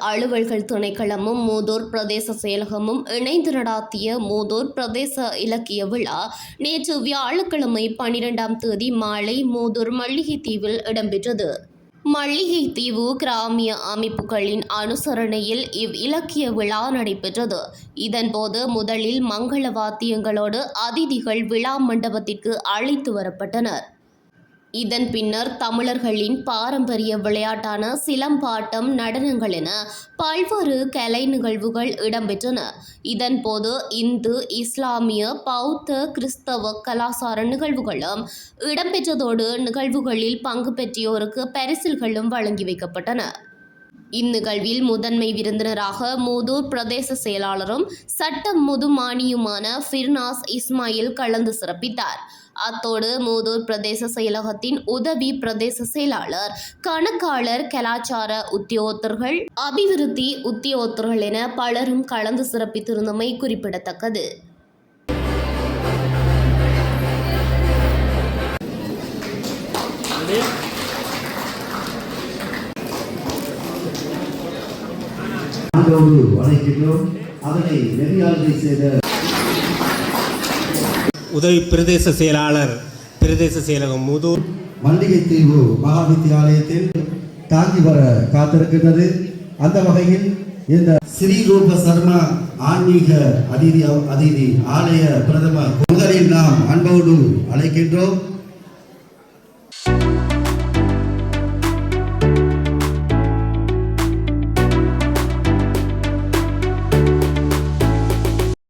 அலுவல்கள் திணைக்களமும் மூதூர் பிரதேச செயலகமும் இணைந்து நடாத்திய மூதூர் பிரதேச இலக்கிய விழா நேற்று வியாழக்கிழமை 12ஆம் தேதி மாலை மூதூர் மல்லிகைத்தீவில் இடம்பெற்றது. மல்லிகைத்தீவு கிராமிய அமைப்புகளின் அனுசரணையில் இலக்கிய விழா நடைபெற்றது. இதன்போது முதலில் மங்கள வாத்தியங்களோடு அதிதிகள் விழா மண்டபத்திற்கு அழைத்து வரப்பட்டனர். இதன் பின்னர் தமிழர்களின் பாரம்பரிய விளையாட்டான சிலம்பாட்டம், நடனங்கள் என பல்வேறு கலை நிகழ்வுகள் இடம்பெற்றன. இதன்போது இந்து, இஸ்லாமிய, பௌத்த, கிறிஸ்தவ கலாசார நிகழ்வுகளும் இடம்பெற்றதோடு நிகழ்வுகளில் பங்கு பெற்றியோருக்கு பரிசில்களும் வழங்கி வைக்கப்பட்டன. இந்நிகழ்வில் முதன்மை விருந்தினராக மூதூர் பிரதேச செயலாளரும் சட்டம் முதுமானியுமான ஃபிர்னாஸ் இஸ்மாயில் கலந்து சிறப்பித்தார். அத்தோடு மூதூர் பிரதேச செயலகத்தின் உதவி பிரதேச செயலாளர், கணக்காளர், கலாச்சார உத்தியோகத்தர்கள், அபிவிருத்தி உத்தியோகத்தர்கள் என பலரும் கலந்து சிறப்பித்திருந்தமை குறிப்பிடத்தக்கது. அதனை நெறியாளுகை செய்த உதவி பிரதேச செயலாளர், பிரதேச செயலகம் மூதூர் மல்லிகைத்தீவு மகாவித்தியாலயத்தில் தாங்கி வர காத்திருக்கின்றது. அந்த வகையில் இந்த ஸ்ரீரூப சர்மா ஆன்மீக அதிதி ஆலய பிரதமர் முதலில் நாம் அன்போடு அழைக்கின்றோம்.